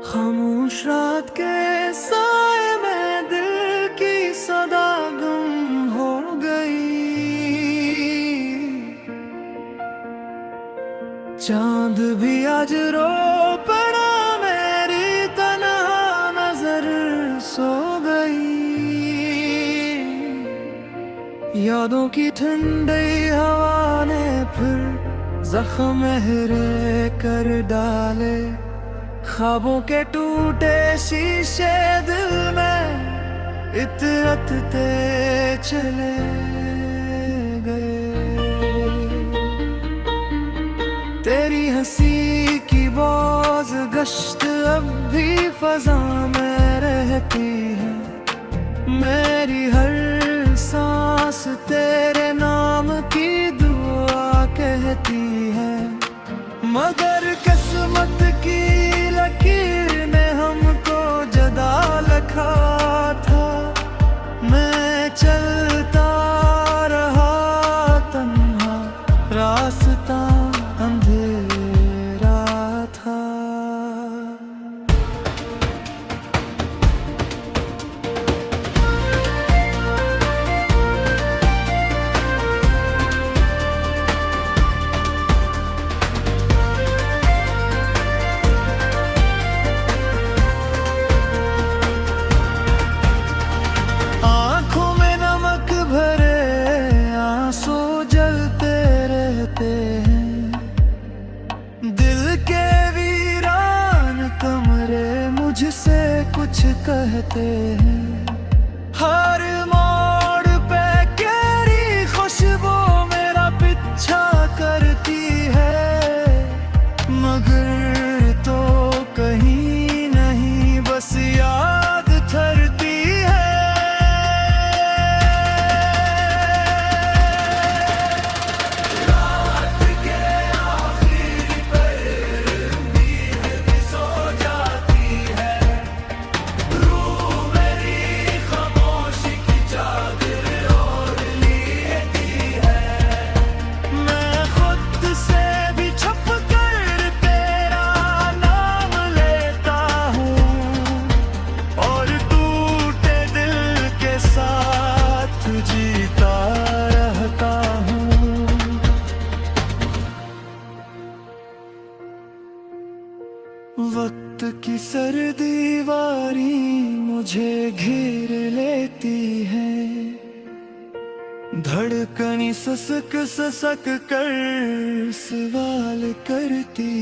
खामोश रात के साए में दिल की सदा गुम हो गई। चांद भी आज रो पड़ा, मेरी तन्हा नजर सो गई। यादों की ठंडी हवा ने फिर जख्म गहरे कर डाले। ख्वाबों के टूटे शीशे दिल में इतरते चले गए। तेरी हंसी की बोझ गश्त अब भी फजा में रहती है। मेरी हर सांस तेरे नाम की दुआ कहती है। मगर किस्मत की लकीर ने हमको जदा लिखा था। मैं चलता रहा तन्हा, रास्ता अंधेरा था। दिल के वीरान कमरे मुझसे कुछ कहते हैं। हर मोड़ पे तेरी खुशबू मेरा पीछा करती है। मगर तो कहीं नहीं, बस याद ठहरती है। जीता रहता हूँ। वक्त की सर्दी वारी मुझे घेर लेती है। धड़कनी ससक ससक कर सवाल करती